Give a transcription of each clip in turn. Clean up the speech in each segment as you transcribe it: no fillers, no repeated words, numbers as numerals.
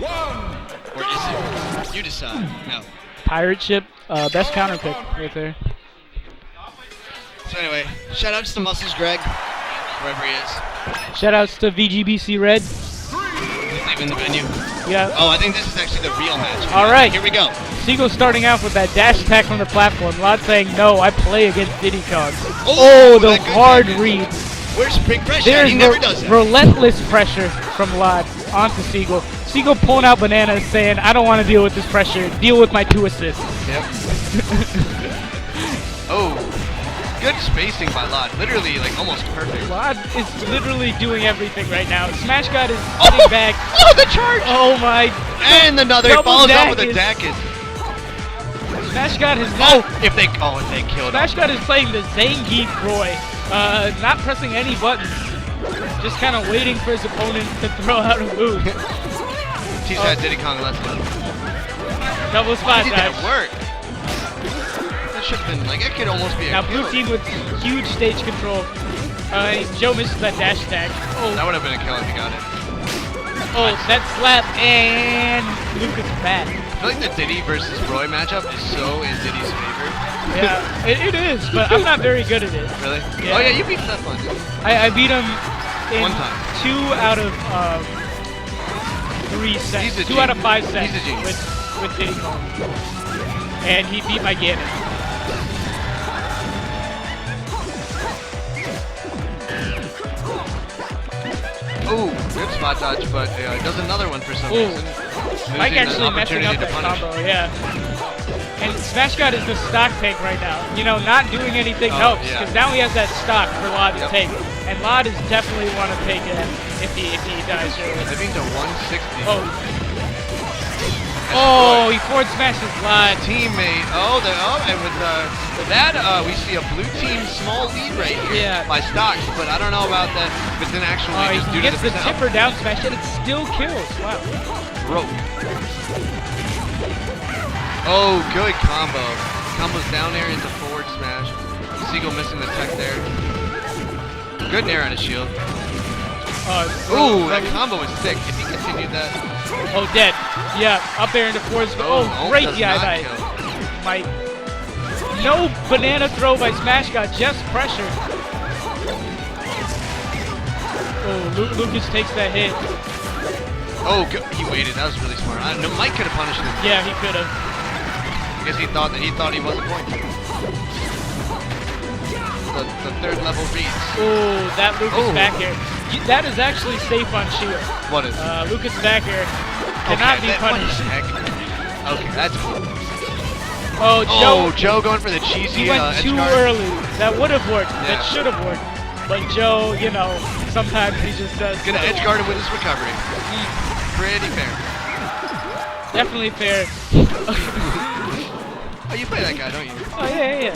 Or is it? You decide. No. Pirate ship, best counter pick right there. So anyway, shoutouts to Muscles Greg, wherever he is. Shoutouts to VGBC Red. He's leaving the venue. Yeah. Oh, I think this is actually the real match. All right. Here we go. Seagull starting out with that dash attack from the platform. lloD saying, no, I play against Diddy Kong. Oh, the hard read. Where's big pressure? There's He never does that. relentless pressure from lloD onto Seagull. Seagull pulling out bananas saying, I don't want to deal with this pressure. Deal with my 2 assists. Yep. Oh, good spacing by lloD. Literally, like, almost perfect. lloD is literally doing everything right now. Smash God is sitting back. Oh, the charge! Oh my. And another Double follows up with a daggers. daggers. Smash God has not. If they killed Smash him. God is playing the Zangief Roy. Not pressing any buttons. Just kind of waiting for his opponent to throw out a move. Teach that Diddy Kong lesson. Double spot Did dive. that work? That should have been, like, it could almost be a Now kill. blue team with huge stage control. Joe misses that dash attack. Oh, That would have been a kill if he got it. oh, that slap, and Luke is back. I feel like the Diddy versus Roy matchup is so in Diddy's favor. Yeah, it is, but I'm not very good at it. Really? Yeah. Oh yeah, you beat Seth once. I beat him in One time. 2 out of 3 sets. He's a 2 out of 5 genius. sets He's a genius. with Diddy Kong. And he beat my Ganon. Ooh, good spot dodge, but does another one for some Ooh. reason. Mike Losing actually an messing opportunity up to that punish. combo, yeah. And Smash God is the stock tank right now. You know, not doing anything helps, yeah. because now he has that stock for lloD to Yep. take. And lloD is definitely want to take it if he dies early. I think to 160. Oh. Oh, he forward smashes lloD. Teammate. And with that, we see a blue team small lead right here Yeah. by stocks, but I don't know about that. But then actually, just He due gets to the the tipper down smash and it still kills. Wow. broke. Oh, good combo. Combos down air into forward smash. Seagull missing the tech there. Good nair on his shield. Ooh, that combo was sick. If he continued that. Oh, dead. Yeah, up air into forward smash. Oh, great does DI not dive. kill. Mike. No banana throw by Smash God, just pressure. Oh, Lucas takes that hit. Oh, he waited. That was really smart. No, Mike could have punished him. Yeah, he could have. Because he thought he wasn't going to. The third level reads. Oh, that Lucas back air. That is actually safe on shield. What is? Lucas back air cannot be punished. Okay, that's cool. Oh, Joe going for the cheesy he went edge too guard. early. That would have worked. Yeah. That should have worked. But Joe, you know, sometimes he just does. Gonna edge guard him with his recovery. Pretty fair. Definitely fair. Oh, you play that guy, don't you? Oh, yeah.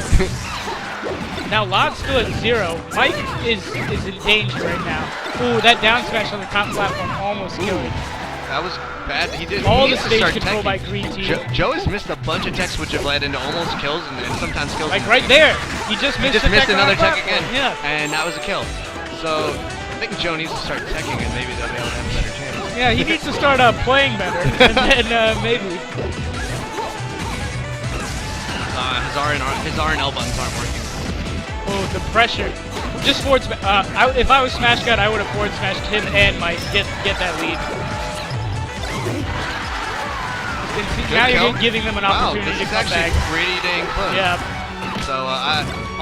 Now lloD's still at 0. Mike is in danger right now. Ooh, that down smash on the top platform almost killed him. That was bad. He did. All he the needs to stage start control by teching. green team. Joe has missed a bunch of techs which have led into almost kills and sometimes kills. Like right there. He just missed, He just missed the tech another on the tech platform. again. Yeah. And that was a kill. So I think Joe needs to start teching and maybe they'll be able to have a better chance. Yeah, he needs to start playing better. And then maybe. His R and L buttons aren't working. Oh, the pressure. Just forward smash. If I was Smash God, I would have forward smashed him and Mike. Get that lead. And see, now kill. you're giving them an opportunity this to is come actually back. pretty dang close. Yeah. So,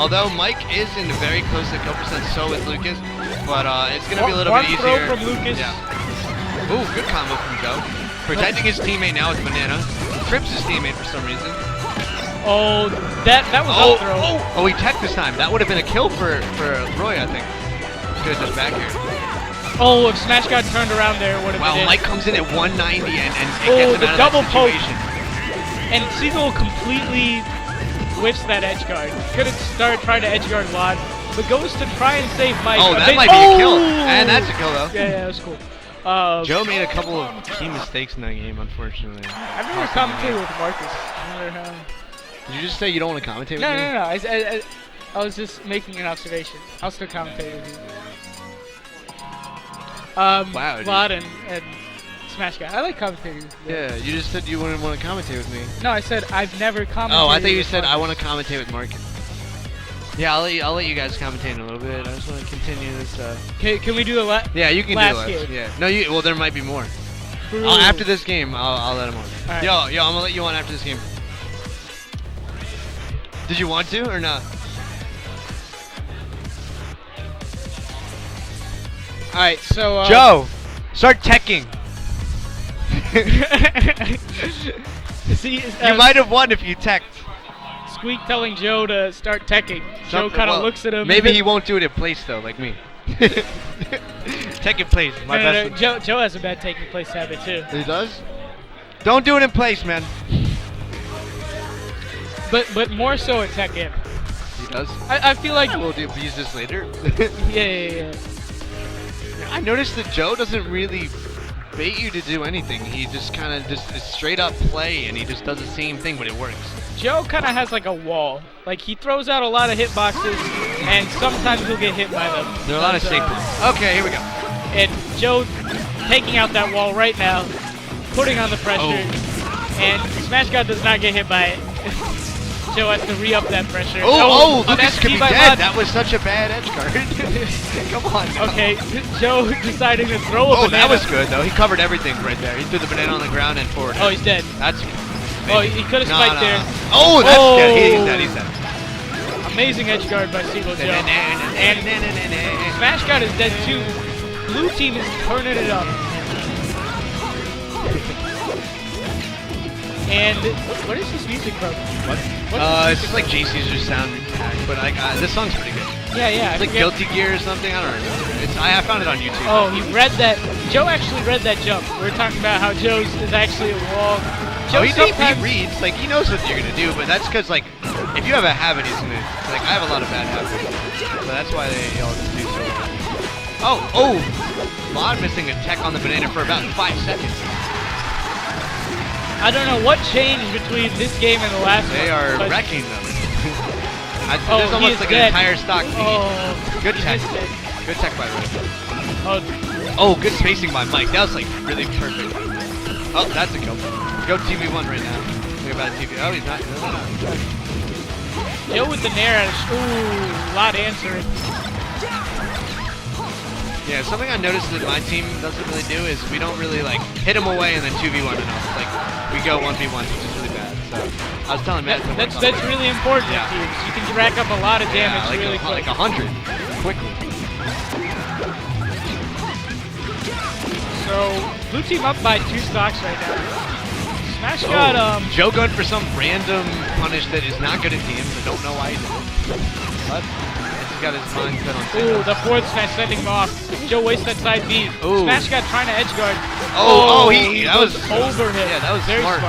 although Mike is in very close to kill percent, so is Lucas, but it's going to be a little bit easier. One throw from Lucas. Yeah. Ooh, good combo from Joe. Protecting his teammate now with Banana. Trips his teammate for some reason. Oh, that was up throw. Oh, he teched this time. That would have been a kill for Roy, I think. Good, just back here. Oh, if Smash God turned around there, it would have Wow, been Mike comes in at 190 and gets him the out of double that poke. situation. And Seagull completely whiffs that edge guard. Could have started trying to edge guard lloD, but goes to try and save Mike. Oh, that might be a kill. And that's a kill, though. Yeah, that was cool. Joe made a couple of key mistakes in that game, unfortunately. I've never commentated with Marcus. Did you just say you don't want to commentate with No. me? I was just making an observation. I'll still commentate with you. Wow, lloD and Smash guy. I like commentating with you. Yeah, you just said you wouldn't want to commentate with me. No, I said I've never commentated. Oh, I thought you with said I Marcus. want to commentate with Marcus. Yeah, I'll let you guys commentate in a little bit. I just want to continue this. Can we do the Yeah, you can last do it. game? Yeah. No, you. Well, there might be more. Ooh. After this game, I'll let him on. Right. Yo, I'm gonna let you on after this game. Did you want to or not? All right, so Joe, start teching. See, You might have won if you teched. Squeak telling Joe to start teching. Joe kind of looks at him. Maybe he won't do it in place though, like me. Tech in place, my best. No, Joe has a bad taking place habit too. He does? Don't do it in place, man. But more so at tech in. He does? I feel like We'll use this later. yeah. I noticed that Joe doesn't really bait you to do anything. He just kind of just is straight up play, and he just does the same thing, but it works. Joe kind of has like a wall. Like he throws out a lot of hitboxes, and sometimes he'll get hit by them. There are a lot of safeties. Okay, here we go. And Joe taking out that wall right now, putting on the pressure, and Smash God does not get hit by it. Joe has to re-up that pressure. Lucas could be by dead. lloD. That was such a bad edge guard. Come on. No. Okay, Joe deciding to throw a banana. That was good though. He covered everything right there. He threw the banana on the ground and forward. Oh, he's dead. That's. Oh, he could have spiked there. Oh, that's dead. He's dead. Amazing edge guard by Seagull Joe. And Smash God is dead too. Blue team is turning it up. And what is this music from? What? It's just like JC's sound tag, but this song's pretty good. Yeah. It's like Guilty Gear or something. I don't remember. I found it on YouTube. Oh, he read that. Joe actually read that jump. We were talking about how Joe's is actually a wall. Joe He sometimes reads, like he knows what you're gonna do, but that's because like if you have a habit, he's gonna like I have a lot of bad habits, so that's why they all just do so. Oh, lloD missing a tech on the banana for about 5 seconds. I don't know what changed between this game and the last one. They are but wrecking them. Oh, There's almost like an entire stock lead. Oh, Good tech. missed it. Good tech by the way. Oh, Good spacing by Mike. That was like really perfect. Oh, that's a kill. Go TV1 right now. Think about a TV. Oh, he's not. No. Joe with the nair. Ooh, lloD answering. Yeah, something I noticed that my team doesn't really do is we don't really like hit him away and then 2v1 enough. Like we go 1v1, which is really bad. So I was telling Matt That's really important in teams. You can rack up a lot of damage like really quick. Like 100 quickly. So blue team up by 2 stocks right now. Smash God Joe going for some random punish that is not good at teams. I don't know why he did it. But he's got his mind set on things. Ooh, the forward smash sending him off. Joe wastes that side B. Ooh. Smash God trying to edge guard. That was over him. Yeah, that was very smart.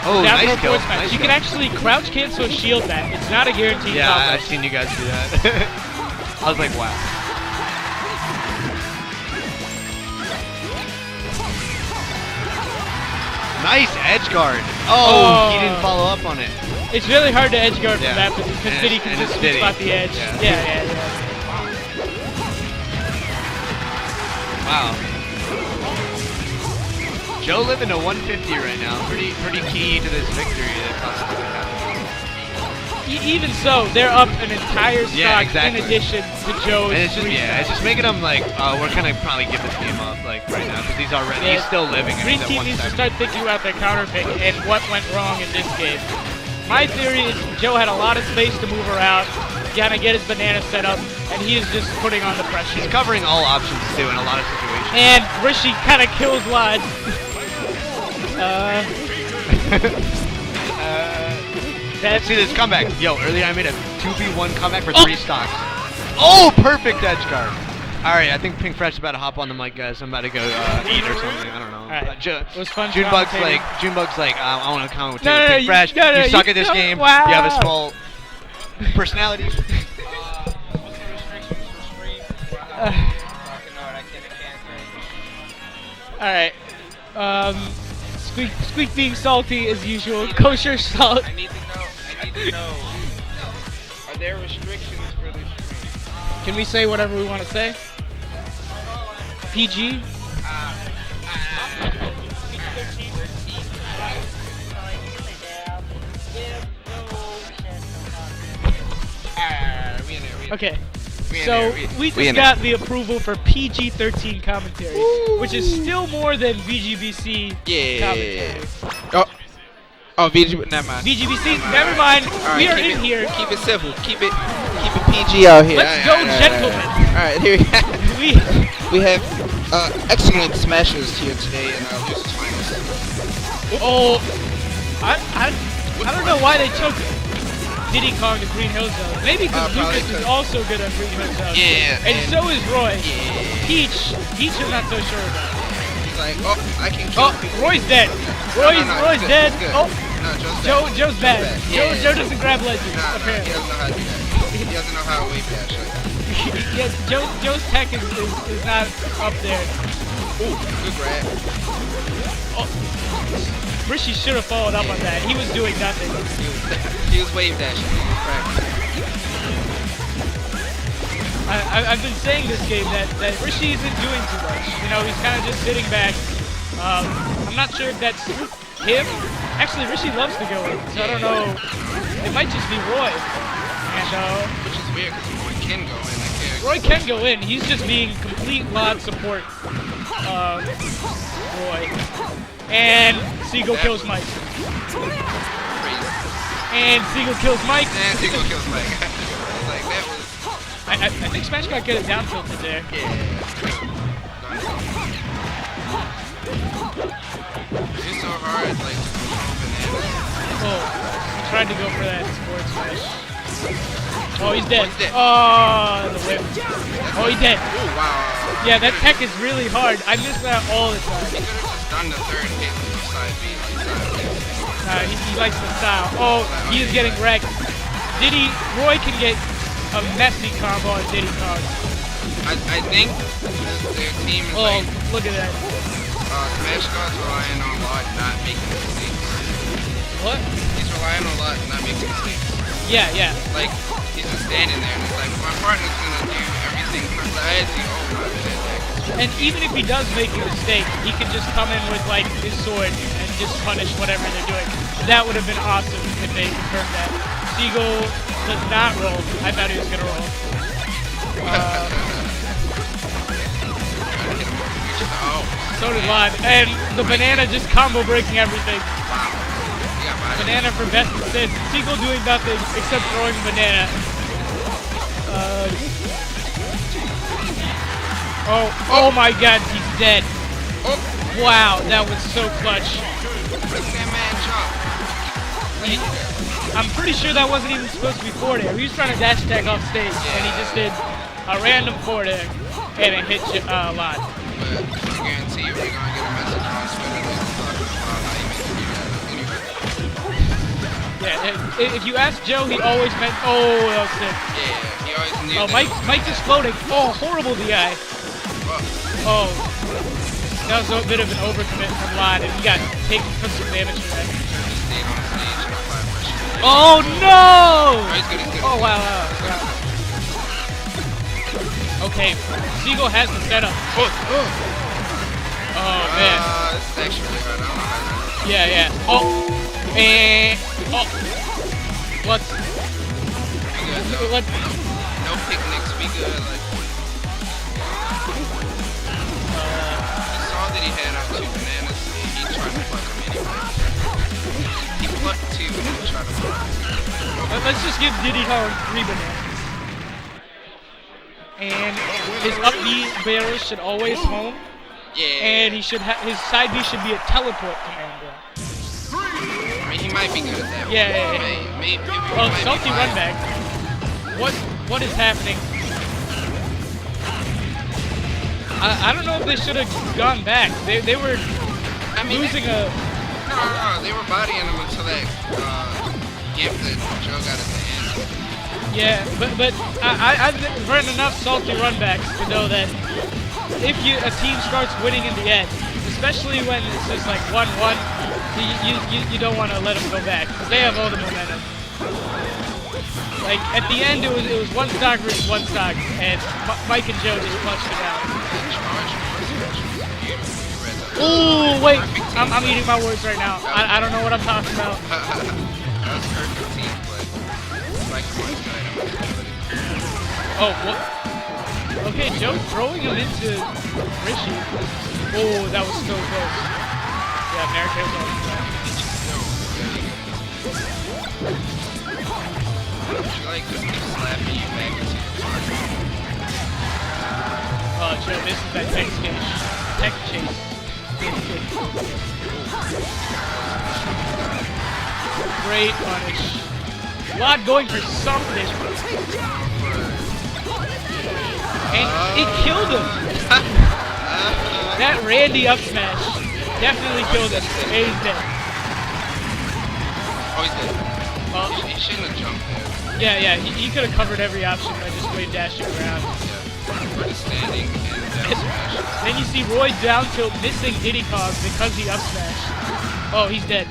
Down nice throw kill. forward smash. Nice You can actually crouch cancel shield that. It's not a guaranteed Yeah, combo. I've seen you guys do that. I was like, wow. Nice edge guard. Oh, he didn't follow up on it. It's really hard to edge guard from that because And Diddy can just Diddy. spot the edge. Yeah. Wow. Joe living a 150 right now. Pretty key to this victory that possibly could happen. Even so, they're up an entire stock Yeah, exactly. in addition to Joe's. And it's just making them like, we're gonna probably give this game up like right now because he's still living. And Green he's at team needs to 170. start thinking about their counter pick and what went wrong in this game. My theory is Joe had a lot of space to move around, kind of get his banana set up, and he is just putting on the pressure. He's covering all options too in a lot of situations. And Rishi kind of kills lloD. Let's see this comeback. Yo, earlier I made a 2v1 comeback for 3 stocks. Oh, perfect edge guard. All right, I think Pink Fresh is about to hop on the mic, guys. I'm about to go eat or something. I don't know. All right. It was fun. Junebug's like, I want to comment with No, Pink Fresh. You suck at this game. Wow. You have a small personality. What's the restrictions for stream? Fucking no, I can't All right. Squeak being salty as usual. Kosher salt. I need to know. Are there restrictions for this stream? Can we say whatever we want to say? PG? Okay. So we just got the approval for PG-13 commentary, which is still more than VGBC commentary. Oh, never mind. VGBC, never mind. Right, we are in here. Keep it civil. Keep it PG out here. Let's go, gentlemen. All right, here we have excellent smashers here today in Lucy's finals. Oh, I don't know why they took Diddy Kong to Green Hill Zone. Maybe because Lucas is also good at Green Hill Zone. Yeah. And so is Roy. Yeah. Peach I'm not so sure about. He's like, oh, I can kill people. Roy's dead. Roy's good, dead. Good. Oh, No, Joe's bad. Yeah. Joe doesn't grab legends, Nah, apparently. he doesn't know how to do that. He doesn't know how to wave dash. Yes, Joe's tech is not up there. Ooh, good grab. Oh, Rishi should have followed up on that. He was doing nothing. He was wave dashing. I've been saying this game that Rishi isn't doing too much. You know, he's kind of just sitting back. I'm not sure if that's him. Actually, Rishi loves to go in, so I don't know. It might just be Roy. And which is weird because Roy can go in. Roy can go in. He's just being complete LOD support. Roy. And Seagull kills Mike. Crazy. And Seagull kills Mike. And Seagull kills Mike. Like, that was... I think Smash got good at down tilted there. Yeah. It's so hard, like, to control bananas. Oh, he tried to go for that sports smash. Oh, he's dead. He's dead. Oh, the whip. Oh, he's dead. Oh, wow. Yeah, that tech is really hard. I miss that all the time. He could have just done the third hit with the side B. He likes the style. Oh, he is getting wrecked. Roy can get a messy combo on Diddy Kong. I think their team is like... look at that. Smash God's relying on lloD not making mistakes. What? He's relying on lloD not making mistakes. Yeah. Like, he's just standing there and it's like, my partner's gonna do everything besides the overrun. And even if he does make a mistake, he can just come in with, like, his sword and just punish whatever they're doing. That would have been awesome if they confirmed that. Seagull does not roll. I thought he was gonna roll. So did lloD. And the banana just combo breaking everything. Wow. Banana for best assist. Seagull doing nothing except throwing banana. Oh my god, he's dead. Wow, that was so clutch. I'm pretty sure that wasn't even supposed to be forward air. He was trying to dash attack off stage, and he just did a random forward air, and it hit lloD. But I guarantee you we're gonna get a message on Twitter about how you make it do that anyway. Yeah, if you ask Joe, he always meant, oh, that was sick. Yeah, he always knew. Oh, Mike just floating. Oh, horrible DI. Oh, that was a bit of an overcommit from lloD, and he took some damage from that. Oh no! Oh wow. Okay, Seagull has the setup. Oh man. This is actually really hard. I don't know how to... Yeah. Oh. And let's. No picnics. We good. Like. You saw that he had 2 bananas. He tried to fuck him anyway. He plucked 2 and then tried to fuck him. Let's just give Diddy Kong 3 bananas. And his up B barrel should always home. Yeah. And he should his side B should be a teleport commander. I mean, he might be good at that. Yeah. Maybe Oh, salty run back. What is happening? I don't know if they should have gone back. They were losing a... No, they were bodying him until that gift that Joe got at the end. Yeah, but I've run enough salty runbacks to know that if a team starts winning in the end, especially when it's just like 1-1, you don't want to let them go back, because they have all the momentum. Like, at the end, it was 1 stock versus 1 stock, and Mike and Joe just punched it out. I'm eating my words right now. I don't know what I'm talking about. That was perfect team, but like one good. Oh, what? Okay, Joe throwing him into Rishi. Oh, that was so close. Yeah, America was on that. She like just keep slapping you back into your target. Oh, Joe, this is that tech chase. Tech chase. Great punish. lloD going for something. And it killed him. That Randy up smash definitely killed him. And he's dead. Oh, he's dead. He shouldn't have jumped there. Yeah, he could have covered every option by just wave dashing around. Yeah, or just standing and down smash. Then you see Roy down tilt missing Diddy Kong because he up smashed. Oh, he's dead.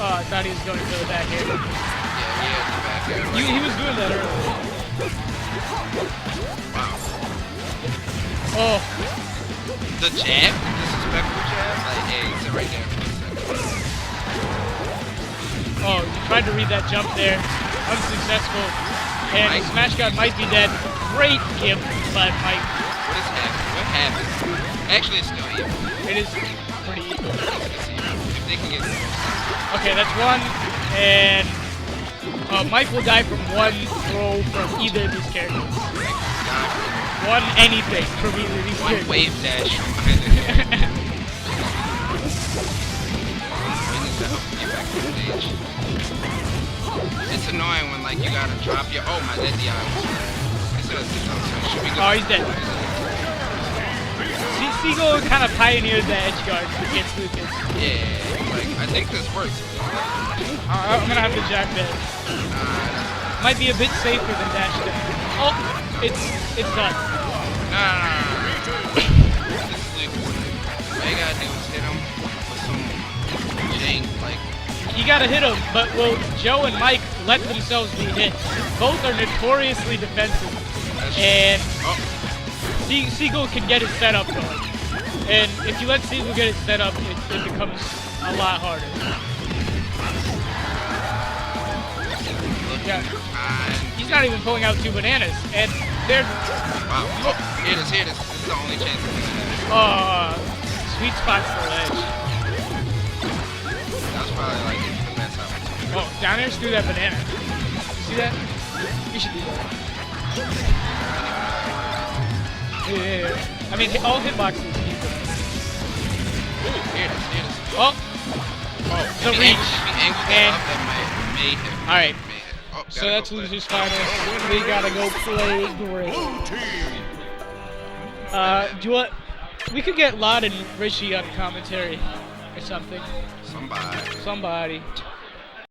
Oh, I thought he was going for the back air. Yeah, he had the back air. He was doing that earlier. Wow. Oh. The jab? Disrespectful jab? Like, hey, sit right there for a second. Oh, you tried to read that jump there. Unsuccessful. And Smash God might be dead. Great gift by Mike. What is happening? What happened? Actually, it's still even. It is pretty even. If they can get okay, that's one. And Mike will die from one throw from either of these characters. One anything from either of these characters. One wave dash. It's annoying when like you gotta drop your. Oh my, that DI was should we go? Oh, he's dead. Seagull kind of pioneered the edge guard against Lucas. Yeah, like I think this works. I'm gonna have to jack that. Might be a bit safer than dash dash. Oh, it's done. Nah. This is Lucas. All you gotta do is hit him with some jank, like. You gotta hit him, but will Joe and Mike let themselves be hit? Both are notoriously defensive, and Seagull can get his setup going. And if you let Seagull get his setup, it becomes a lot harder. Yeah, he's not even pulling out 2 bananas, and they're. Wow! Oh, here it is. This is the only chance we're gonna have. Sweet spot's the ledge. Probably like the best opportunity. Oh, down there, screw that banana. See that? You should do that. Yeah. I mean, all hitboxes. Ooh, here it is. Oh, the reach. And alright. So that's loser's final. We gotta go play great. Do what? We could get lloD and Rishi on commentary or something. Somebody.